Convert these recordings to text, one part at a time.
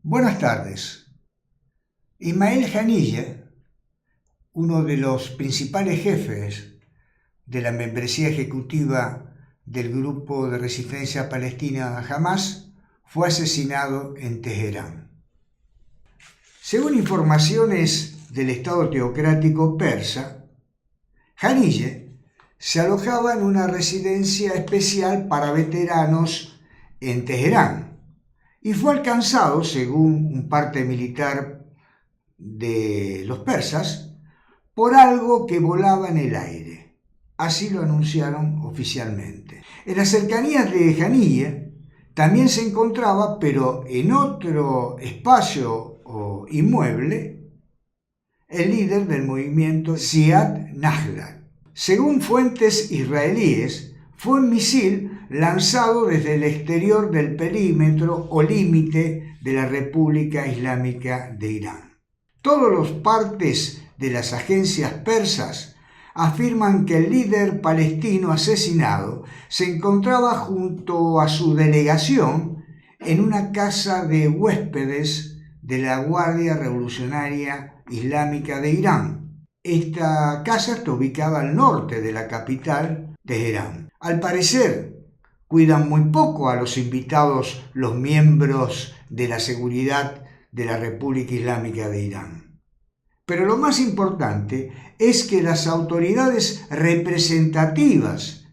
Buenas tardes. Ismael Haniyeh, uno de los principales jefes de la membresía ejecutiva del grupo de resistencia palestina Hamas, fue asesinado en Teherán. Según informaciones del Estado teocrático persa, Haniyeh se alojaba en una residencia especial para veteranos en Teherán y fue alcanzado, según un parte militar de los persas, por algo que volaba en el aire. Así lo anunciaron oficialmente. En las cercanías de Haniyeh también se encontraba, pero en otro espacio o inmueble, el líder del movimiento Ziad Nahla. Según fuentes israelíes, fue un misil lanzado desde el exterior del perímetro o límite de la República Islámica de Irán. Todos los partes de las agencias persas afirman que el líder palestino asesinado se encontraba junto a su delegación en una casa de huéspedes de la Guardia Revolucionaria Islámica de Irán. Esta casa está ubicada al norte de la capital, Teherán. Al parecer, cuidan muy poco a los invitados los miembros de la seguridad de la República Islámica de Irán. Pero lo más importante es que las autoridades representativas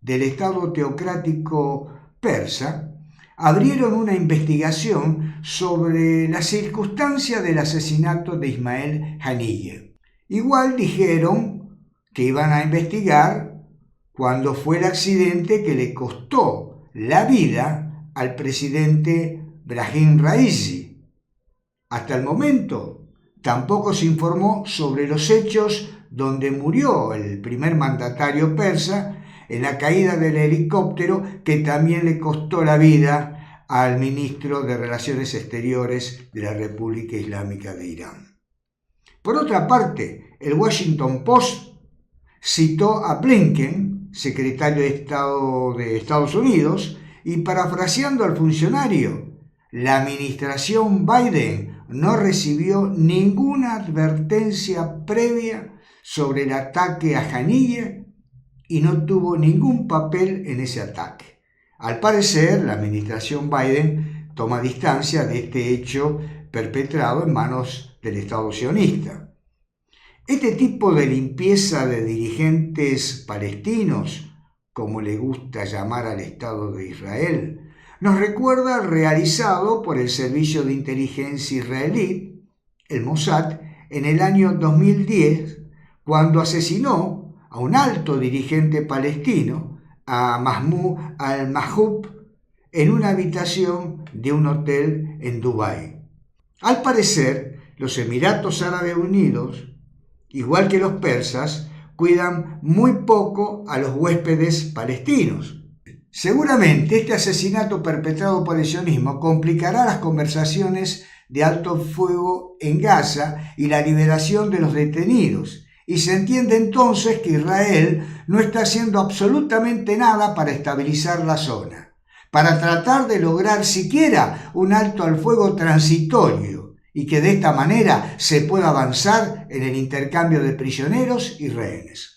del Estado teocrático persa abrieron una investigación sobre la circunstancia del asesinato de Ismael Haniyeh. Igual dijeron que iban a investigar cuando fue el accidente que le costó la vida al presidente Brahim Raisi. Hasta el momento tampoco se informó sobre los hechos donde murió el primer mandatario persa en la caída del helicóptero que también le costó la vida al ministro de Relaciones Exteriores de la República Islámica de Irán. Por otra parte, el Washington Post citó a Blinken, secretario de Estado de Estados Unidos, y parafraseando al funcionario, la administración Biden no recibió ninguna advertencia previa sobre el ataque a Haniyeh y no tuvo ningún papel en ese ataque. Al parecer, la administración Biden toma distancia de este hecho perpetrado en manos del Estado sionista. Este tipo de limpieza de dirigentes palestinos, como le gusta llamar al Estado de Israel, nos recuerda al realizado por el Servicio de Inteligencia israelí, el Mossad, en el año 2010, cuando asesinó a un alto dirigente palestino, a Mahmoud al-Mahjoub, en una habitación de un hotel en Dubái. Al parecer, los Emiratos Árabes Unidos, igual que los persas, cuidan muy poco a los huéspedes palestinos. Seguramente este asesinato perpetrado por el sionismo complicará las conversaciones de alto fuego en Gaza y la liberación de los detenidos, y se entiende entonces que Israel no está haciendo absolutamente nada para estabilizar la zona, para tratar de lograr siquiera un alto al fuego transitorio, y que de esta manera se pueda avanzar en el intercambio de prisioneros y rehenes.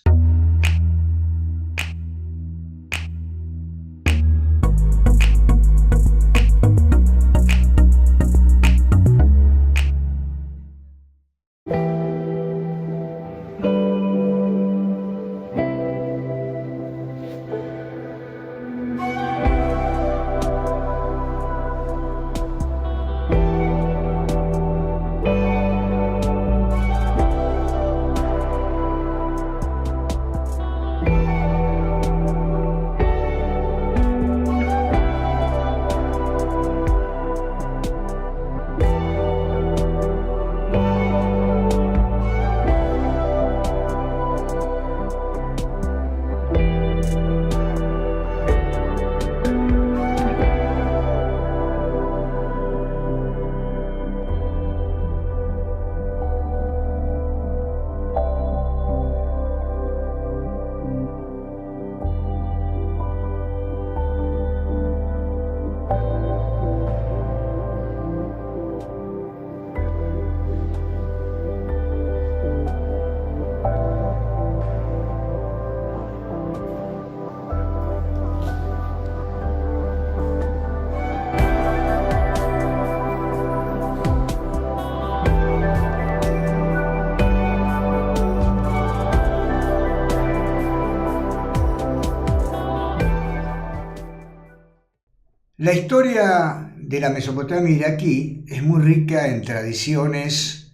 La historia de la Mesopotamia iraquí es muy rica en tradiciones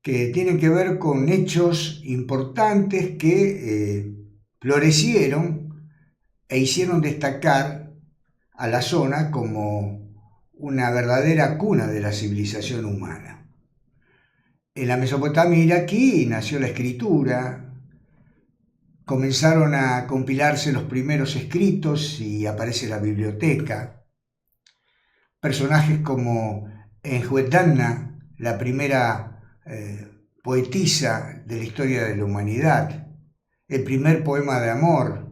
que tienen que ver con hechos importantes que florecieron e hicieron destacar a la zona como una verdadera cuna de la civilización humana. En la Mesopotamia iraquí nació la escritura, comenzaron a compilarse los primeros escritos y aparece la biblioteca. Personajes como Enjuetanna, la primera poetisa de la historia de la humanidad, el primer poema de amor,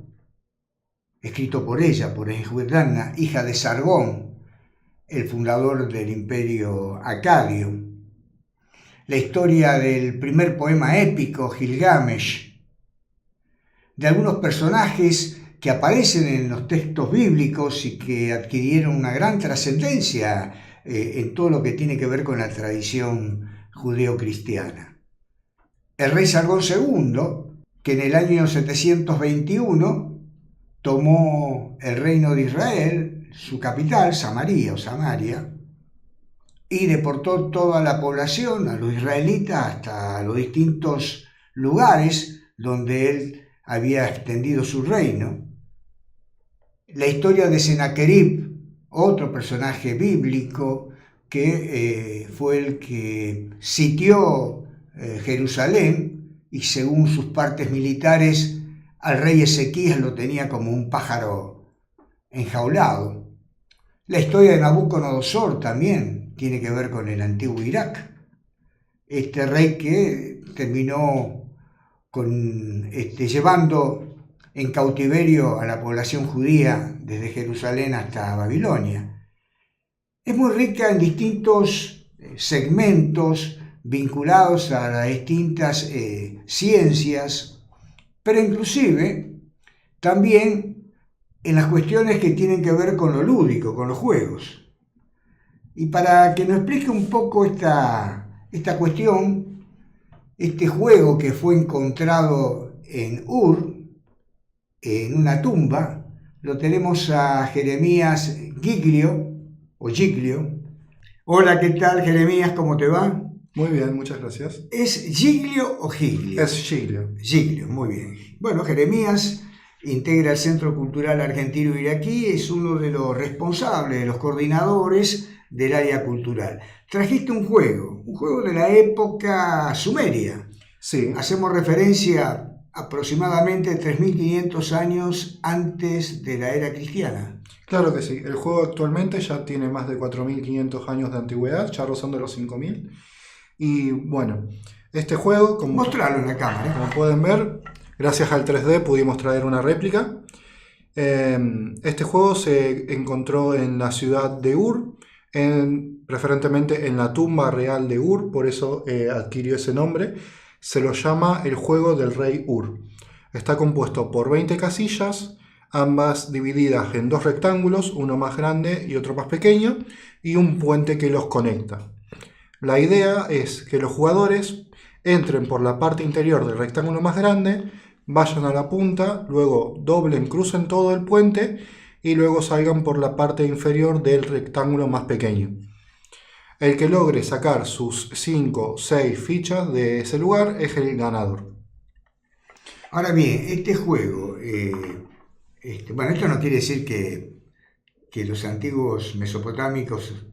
escrito por ella, por Enjuetanna, hija de Sargón, el fundador del imperio acadio, la historia del primer poema épico, Gilgamesh, de algunos personajes que aparecen en los textos bíblicos y que adquirieron una gran trascendencia en todo lo que tiene que ver con la tradición judeo-cristiana. El rey Sargón II, que en el año 721 tomó el reino de Israel, su capital, Samaria o Samaria, y deportó toda la población, a los israelitas, hasta los distintos lugares donde él había extendido su reino. La historia de Sennacherib, otro personaje bíblico que fue el que sitió Jerusalén y según sus partes militares al rey Ezequías lo tenía como un pájaro enjaulado. La historia de Nabucodonosor también tiene que ver con el antiguo Irak. Este rey que terminó llevando en cautiverio a la población judía desde Jerusalén hasta Babilonia. Es muy rica en distintos segmentos vinculados a las distintas ciencias, pero inclusive también en las cuestiones que tienen que ver con lo lúdico, con los juegos. Y para que nos explique un poco esta cuestión, este juego que fue encontrado en Ur, en una tumba, lo tenemos a Jeremías Giglio, o Giglio. Hola, ¿qué tal, Jeremías? ¿Cómo te va? Muy bien, muchas gracias. ¿Es Giglio o Giglio? Es Giglio. Giglio, muy bien. Bueno, Jeremías integra el Centro Cultural Argentino Iraquí, es uno de los responsables, de los coordinadores del área cultural. Trajiste un juego de la época sumeria. Sí. Hacemos referencia aproximadamente 3.500 años antes de la era cristiana. Claro que sí. El juego actualmente ya tiene más de 4.500 años de antigüedad, ya rozando los 5.000. Y bueno, este juego, Mostrarlo en la cámara. Como pueden ver, gracias al 3D pudimos traer una réplica. Este juego se encontró en la ciudad de Ur, preferentemente en la tumba real de Ur, por eso adquirió ese nombre. Se lo llama el juego del rey Ur. Está compuesto por 20 casillas, ambas divididas en dos rectángulos, uno más grande y otro más pequeño, y un puente que los conecta. La idea es que los jugadores entren por la parte interior del rectángulo más grande, vayan a la punta, luego doblen, crucen todo el puente y luego salgan por la parte inferior del rectángulo más pequeño. El que logre sacar sus 5 o 6 fichas de ese lugar es el ganador. Ahora bien, este juego, bueno, esto no quiere decir que los antiguos mesopotámicos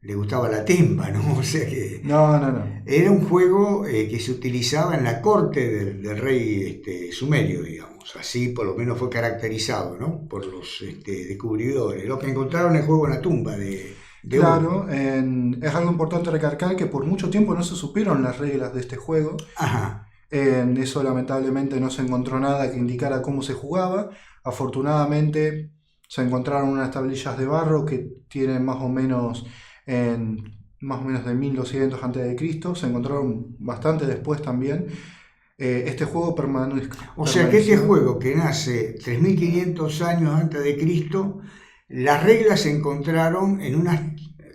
les gustaba la timba, ¿no? O sea que... No. Era un juego que se utilizaba en la corte del rey sumerio, digamos. Así por lo menos fue caracterizado, ¿no? Por los descubridores. Los que encontraron el juego en la tumba de Claro, es algo importante recalcar que por mucho tiempo no se supieron las reglas de este juego. Ajá. En eso lamentablemente no se encontró nada que indicara cómo se jugaba. Afortunadamente se encontraron unas tablillas de barro que tienen más o menos de 1200 a.C. Se encontraron bastante después también. Este juego permaneció. O sea que este juego que nace 3500 años antes de Cristo, las reglas se encontraron en unas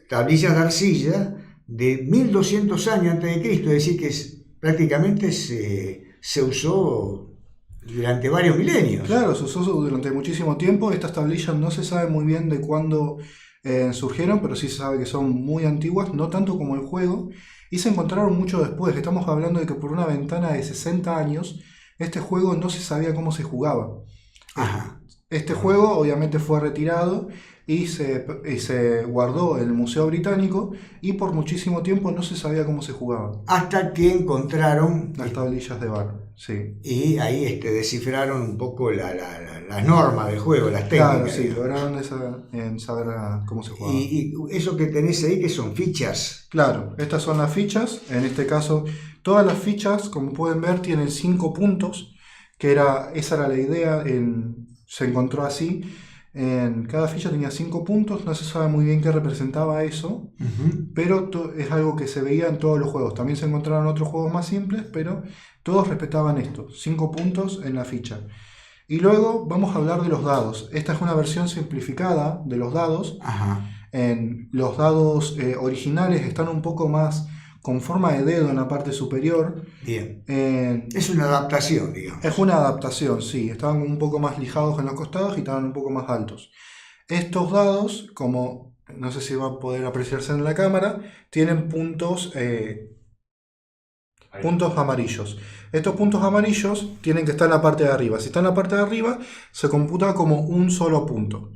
tablillas de arcilla de 1200 años antes de Cristo, es decir que prácticamente se usó durante varios milenios. Claro, se usó durante muchísimo tiempo. Estas tablillas no se sabe muy bien de cuándo surgieron, pero sí se sabe que son muy antiguas, no tanto como el juego, y se encontraron mucho después. Estamos hablando de que por una ventana de 60 años, este juego no se sabía cómo se jugaba. Ajá. Este juego obviamente fue retirado y se guardó en el Museo Británico y por muchísimo tiempo no se sabía cómo se jugaba. Hasta que encontraron Las tablillas de bar, sí. y ahí descifraron un poco las normas del juego, las técnicas. Claro, sí, digamos. lograron en saber cómo se jugaba. Y eso que tenés ahí, que son fichas. Claro, estas son las fichas. En este caso, todas las fichas, como pueden ver, tienen 5 puntos, esa era la idea, se encontró así. En cada ficha tenía 5 puntos, no se sabe muy bien qué representaba eso, pero es algo que se veía en todos los juegos. También se encontraron otros juegos más simples, pero todos respetaban esto, 5 puntos en la ficha. Y luego vamos a hablar de los dados. Esta es una versión simplificada de los dados. Ajá. Los dados originales están un poco más con forma de dedo en la parte superior. Bien. Es una adaptación, digamos. Es una adaptación, sí. Estaban un poco más lijados en los costados y estaban un poco más altos. Estos dados, como no sé si va a poder apreciarse en la cámara, tienen puntos amarillos. Estos puntos amarillos tienen que estar en la parte de arriba. Si está en la parte de arriba, se computa como un solo punto.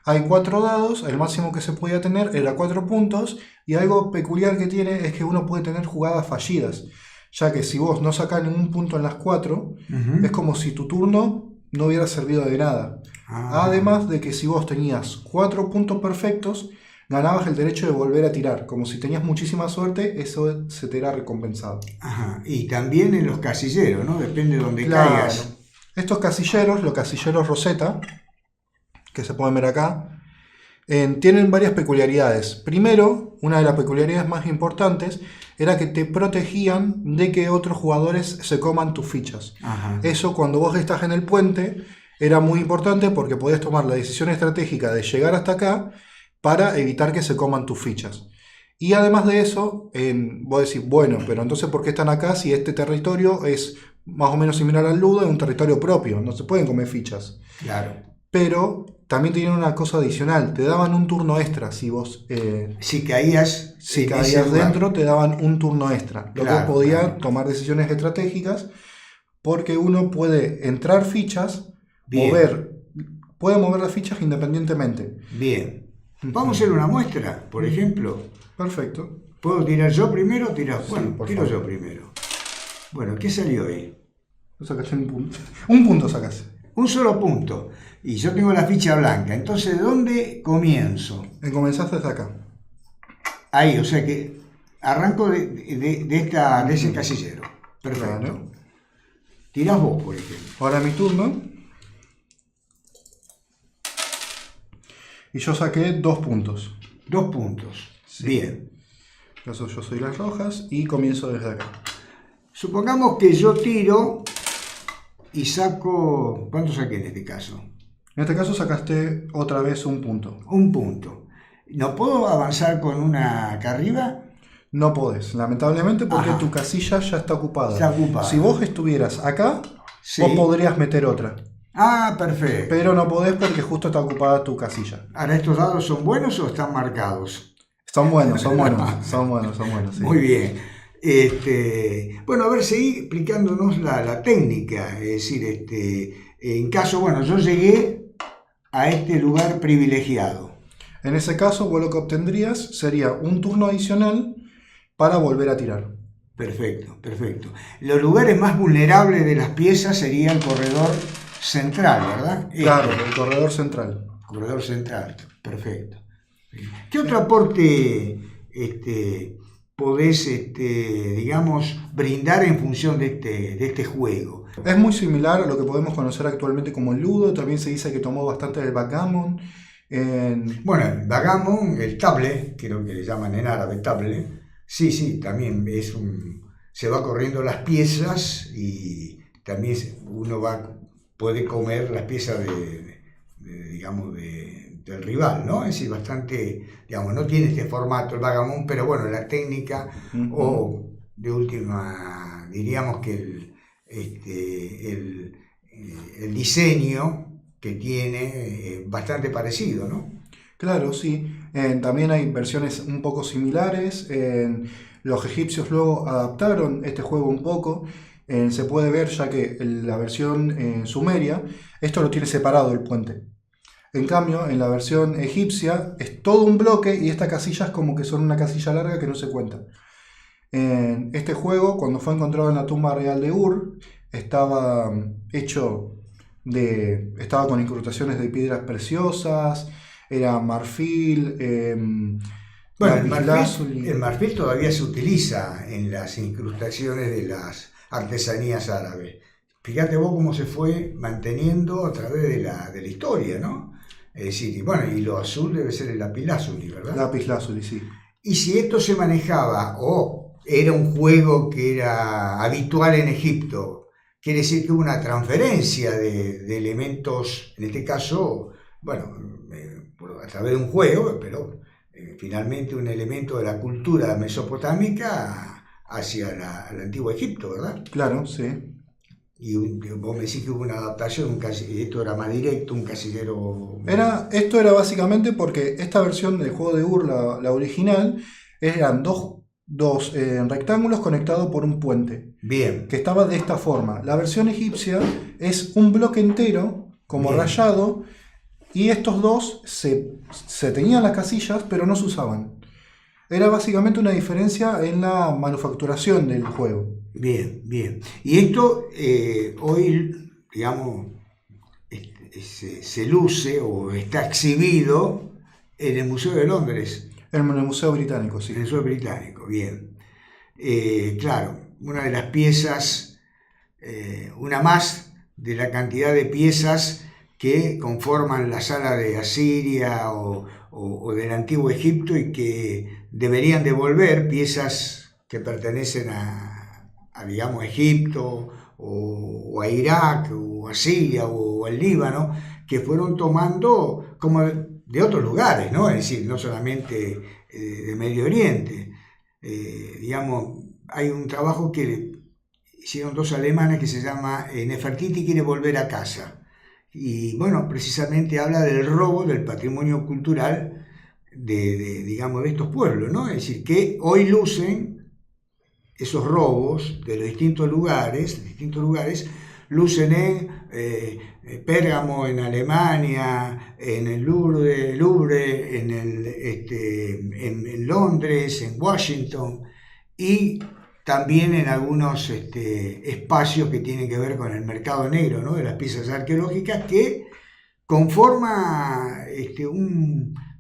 Hay 4 dados, el máximo que se podía tener era 4 puntos, y algo peculiar que tiene es que uno puede tener jugadas fallidas, ya que si vos no sacás ningún punto en las 4, es como si tu turno no hubiera servido de nada. Además de que si vos tenías 4 puntos perfectos, ganabas el derecho de volver a tirar. Como si tenías muchísima suerte, eso se te era recompensado. Ajá. Y también en los casilleros, ¿no? Depende de donde Claro. caigas. Estos casilleros, los casilleros Rosetta, que se pueden ver acá, tienen varias peculiaridades. Primero, una de las peculiaridades más importantes era que te protegían de que otros jugadores se coman tus fichas. Ajá. Eso, cuando vos estás en el puente, era muy importante porque podías tomar la decisión estratégica de llegar hasta acá para evitar que se coman tus fichas. Y además de eso, vos decís, bueno, pero entonces ¿por qué están acá si este territorio es más o menos similar al Ludo, es un territorio propio, no se pueden comer fichas? Claro. Pero también tenían una cosa adicional, te daban un turno extra si vos... si caías dentro, te daban un turno extra. Lo que podía tomar decisiones estratégicas, porque uno puede entrar fichas, puede mover las fichas independientemente. Bien. Vamos a hacer una muestra, por ejemplo. Perfecto. ¿Puedo tirar yo primero o tirar? Sí, Bueno, tiro favor. yo primero. Bueno, ¿qué salió ahí? Sacaste un punto. Un punto sacaste. Un solo punto. Y yo tengo la ficha blanca. Entonces, ¿de dónde comienzo? Comenzaste desde acá. Ahí, o sea que arranco de ese casillero. Perfecto. Claro. Tirás vos, por ejemplo. Ahora mi turno. Y yo saqué 2 puntos. 2 puntos. Sí. Bien. Yo soy las rojas y comienzo desde acá. Supongamos que yo tiro y saco... ¿Cuánto saqué en este caso? En este caso sacaste otra vez un punto. Un punto. ¿No puedo avanzar con una acá arriba? No podés, lamentablemente, porque Ajá. tu casilla ya está ocupada. Está ocupada. Si vos estuvieras acá, Sí. vos podrías meter otra. Ah, perfecto. Pero no podés porque justo está ocupada tu casilla. Ahora, ¿estos dados son buenos o están marcados? Son buenos, son buenos. Son buenos, sí. Muy bien. Bueno, a ver, seguí explicándonos la técnica. Es decir, en caso, bueno, yo llegué a este lugar privilegiado. En ese caso, vos lo que obtendrías sería un turno adicional para volver a tirar. Perfecto, perfecto. Los lugares más vulnerables de las piezas sería el corredor central, ¿verdad? Claro, el corredor central. Corredor central, perfecto. ¿Qué otro aporte podés, digamos, brindar en función de este juego? Es muy similar a lo que podemos conocer actualmente como el Ludo. También se dice que tomó bastante del backgammon. Bueno, el backgammon, el table, creo que le llaman en árabe table, sí, también se va corriendo las piezas y también uno puede comer las piezas del rival, ¿no? Es decir, bastante, digamos, no tiene este formato el backgammon, pero bueno, la técnica o de última, diríamos que el diseño que tiene bastante parecido, ¿no? Claro, sí. También hay versiones un poco similares. Los egipcios luego adaptaron este juego un poco. Se puede ver ya que la versión sumeria, esto lo tiene separado el puente. En cambio, en la versión egipcia es todo un bloque y estas casillas como que son una casilla larga que no se cuenta. Este juego, cuando fue encontrado en la tumba real de Ur, estaba estaba con incrustaciones de piedras preciosas, era marfil, Bueno, lapislázuli. el marfil todavía se utiliza en las incrustaciones de las artesanías árabes. Fíjate vos cómo se fue manteniendo a través de la historia, ¿no? Es decir, y bueno, y lo azul debe ser el lapislázuli, ¿verdad? Lapislázuli, sí. Y si esto se manejaba o era un juego que era habitual en Egipto, quiere decir que hubo una transferencia de elementos, en este caso, bueno, a través de un juego, pero finalmente un elemento de la cultura mesopotámica hacia el antiguo Egipto, ¿verdad? Claro, sí. Y vos me decís que hubo una adaptación, esto era más directo, un casillero... Esto era básicamente porque esta versión del juego de Ur, la original, eran dos rectángulos conectados por un puente, Bien, que estaba de esta forma. La versión egipcia es un bloque entero, como bien. rayado, y estos dos se tenían las casillas, pero no se usaban. Era básicamente una diferencia en la manufacturación del juego. Bien, bien. Y esto hoy, digamos, se luce o está exhibido en el Museo de Londres, En el Museo Británico, sí. en el Museo Británico, bien. Claro, una de las piezas, una más de la cantidad de piezas que conforman la sala de Asiria o del Antiguo Egipto y que deberían devolver piezas que pertenecen digamos, Egipto o a Irak o a Siria o al Líbano, que fueron tomando como de otros lugares, ¿no? Es decir, no solamente de Medio Oriente. Digamos, hay un trabajo que hicieron dos alemanes que se llama Nefertiti quiere volver a casa. Y bueno, precisamente habla del robo del patrimonio cultural digamos, de estos pueblos, ¿no? Es decir, que hoy lucen esos robos de los distintos lugares, lucen en Pérgamo, en Alemania, en el Louvre en Londres, en Washington y también en algunos espacios que tienen que ver con el mercado negro, ¿no? De las piezas arqueológicas que conforma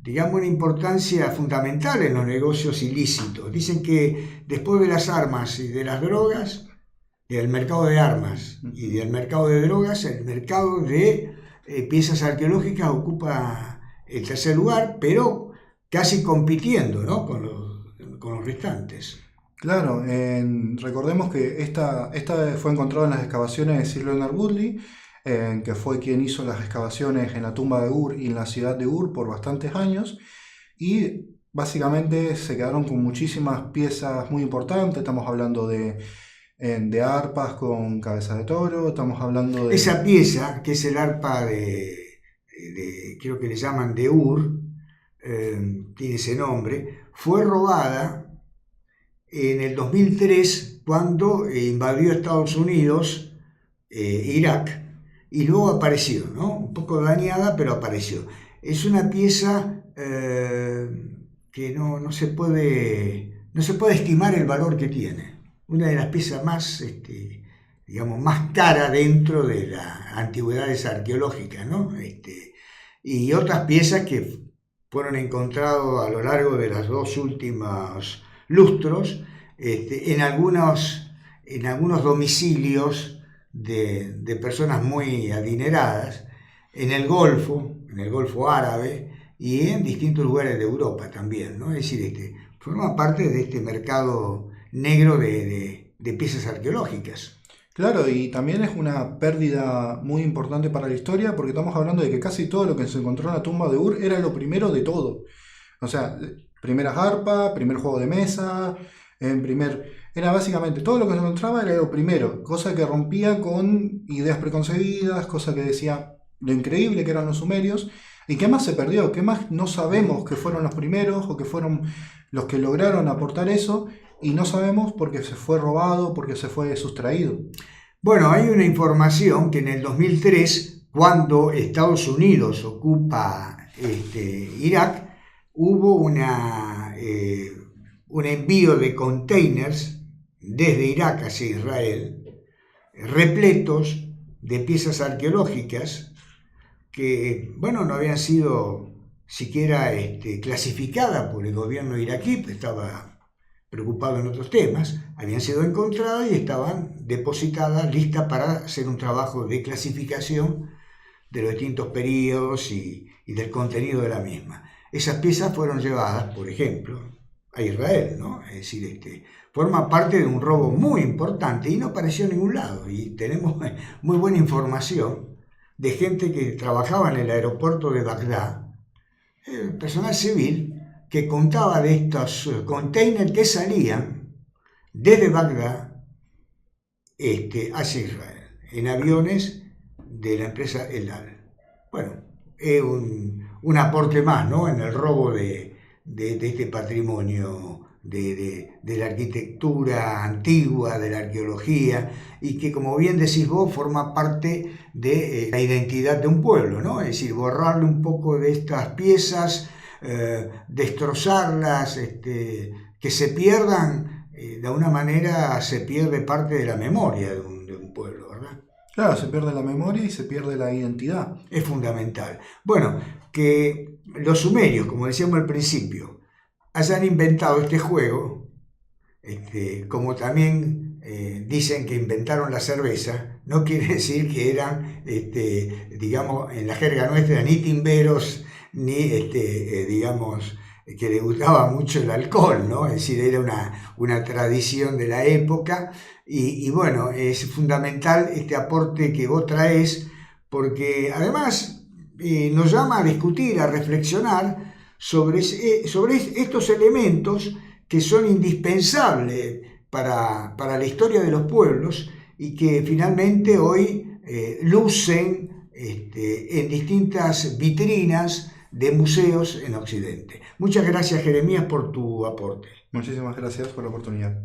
digamos, una importancia fundamental en los negocios ilícitos. Dicen que después de las armas y de las drogas, del mercado de armas y del mercado de drogas, el mercado de piezas arqueológicas ocupa el tercer lugar, pero casi compitiendo, ¿no? con los restantes. Claro, recordemos que esta fue encontrada en las excavaciones de Sir Leonard Woodley, que fue quien hizo las excavaciones en la tumba de Ur y en la ciudad de Ur por bastantes años, y básicamente se quedaron con muchísimas piezas muy importantes. Estamos hablando de arpas con cabeza de toro, estamos hablando de... Esa pieza, que es el arpa creo que le llaman de Ur, tiene ese nombre, fue robada en el 2003 cuando invadió Estados Unidos, Irak, y luego apareció, ¿no? Un poco dañada, pero apareció. Es una pieza que no se puede estimar el valor que tiene. Una de las piezas más, digamos, más cara dentro de las antigüedades arqueológicas, ¿no? Y otras piezas que fueron encontradas a lo largo de los dos últimos lustros, en algunos domicilios de personas muy adineradas en el Golfo Árabe y en distintos lugares de Europa también, ¿no? Es decir, forma parte de este mercado negro de piezas arqueológicas. Claro, y también es una pérdida muy importante para la historia porque estamos hablando de que casi todo lo que se encontró en la tumba de Ur era lo primero de todo. O sea, primeras arpas, primer juego de mesa, era básicamente todo lo que se encontraba era lo primero, cosa que rompía con ideas preconcebidas, cosa que decía lo increíble que eran los sumerios. ¿Y qué más se perdió? ¿Qué más no sabemos que fueron los primeros o que fueron los que lograron aportar eso y no sabemos porque se fue robado, porque se fue sustraído? Bueno, hay una información que en el 2003, cuando Estados Unidos ocupa Irak, hubo un envío de containers desde Irak hacia Israel, repletos de piezas arqueológicas que, bueno, no habían sido siquiera clasificadas por el gobierno iraquí, pues estaba preocupado en otros temas, habían sido encontradas y estaban depositadas, listas para hacer un trabajo de clasificación de los distintos periodos y del contenido de la misma. Esas piezas fueron llevadas, por ejemplo, a Israel, ¿no? Es decir, forma parte de un robo muy importante y no apareció en ningún lado. Y tenemos muy buena información de gente que trabajaba en el aeropuerto de Bagdad, personal civil, que contaba de estos containers que salían desde Bagdad hacia Israel, en aviones de la empresa El Al. Bueno, es un aporte más, ¿no?, en el robo de este patrimonio de la arquitectura antigua, de la arqueología, y que, como bien decís vos, forma parte de la identidad de un pueblo, ¿no? Es decir, borrarle un poco de estas piezas, destrozarlas, que se pierdan, de alguna manera se pierde parte de la memoria de un pueblo, ¿verdad? Claro, se pierde la memoria y se pierde la identidad. Es fundamental. Bueno, que los sumerios, como decíamos al principio, hayan inventado este juego, como también dicen que inventaron la cerveza, no quiere decir que eran, digamos, en la jerga nuestra, ni timberos, ni, digamos, que les gustaba mucho el alcohol, ¿no? Es decir, era una tradición de la época y bueno, es fundamental este aporte que vos traes, porque además nos llama a discutir, a reflexionar sobre estos elementos que son indispensables para la historia de los pueblos y que finalmente hoy lucen en distintas vitrinas de museos en Occidente. Muchas gracias, Jeremías, por tu aporte. Muchísimas gracias por la oportunidad.